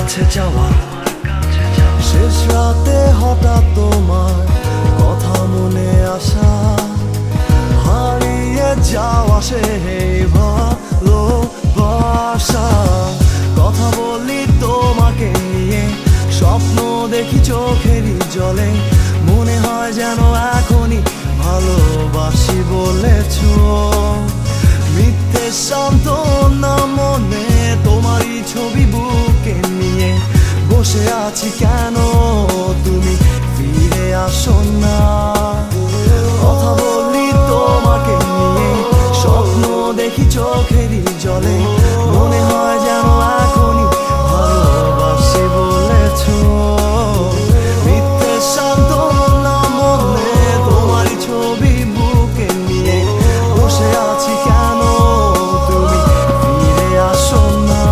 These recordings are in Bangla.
কাছে যাওয়া। শেষ রাতে হঠাৎ তোমার কথা মনে আসা, হারিয়ে যাওয়া সেই ভালোবাসা। কথা বলি তোমাকে নিয়ে, স্বপ্ন দেখি চোখেরই জলে, মনে হয় যেন এখনই ভালোবাসি বলেছ। মিথ্যে সান্ত্বনা মনে, তোমারই ছবি বুকে নিয়ে বসে আছি, কেন তুমি ফিরে আসো না? কথা বলি তোমাকে নিয়ে, স্বপ্ন দেখি চোখেরই জলে, মনে হয় যেন এখনই ভালোবাসি বলেছ। মিথ্যে সান্ত্বনা মনে, তোমারই ছবি বুকে নিয়ে বসে আছি, কেন তুমি ফিরে আসো না?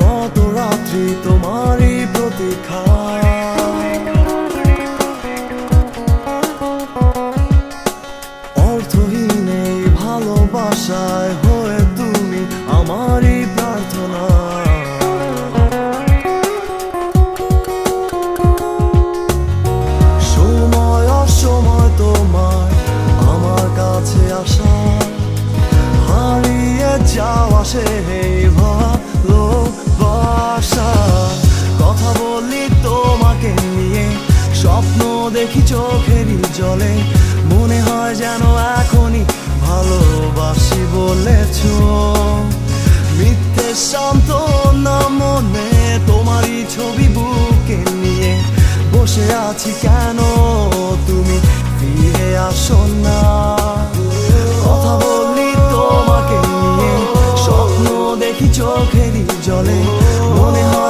কত রাত্রি তোমারই প্রতীক্ষায়, অর্থহীন এই ভালোবাসায় হয়ে তুমি আমারই প্রার্থনা। সময় অসময় তোমার আমার কাছে আসা, হারিয়ে যাওয়া সেই ভালোবাসা। কথা বলি তোমাকে নিয়ে, স্বপ্ন দেখি চোখেরই জলে, মনে হয় যেন এখনই ভালোবাসি বলেছ। মিথ্যে সান্ত্বনা মনে, তোমারই ছবি বুকে নিয়ে বসে আছি, কেন তুমি ফিরে আসো না? কথা বলি তোমাকে নিয়ে, স্বপ্ন দেখি চোখেরই জলে, মনে হয়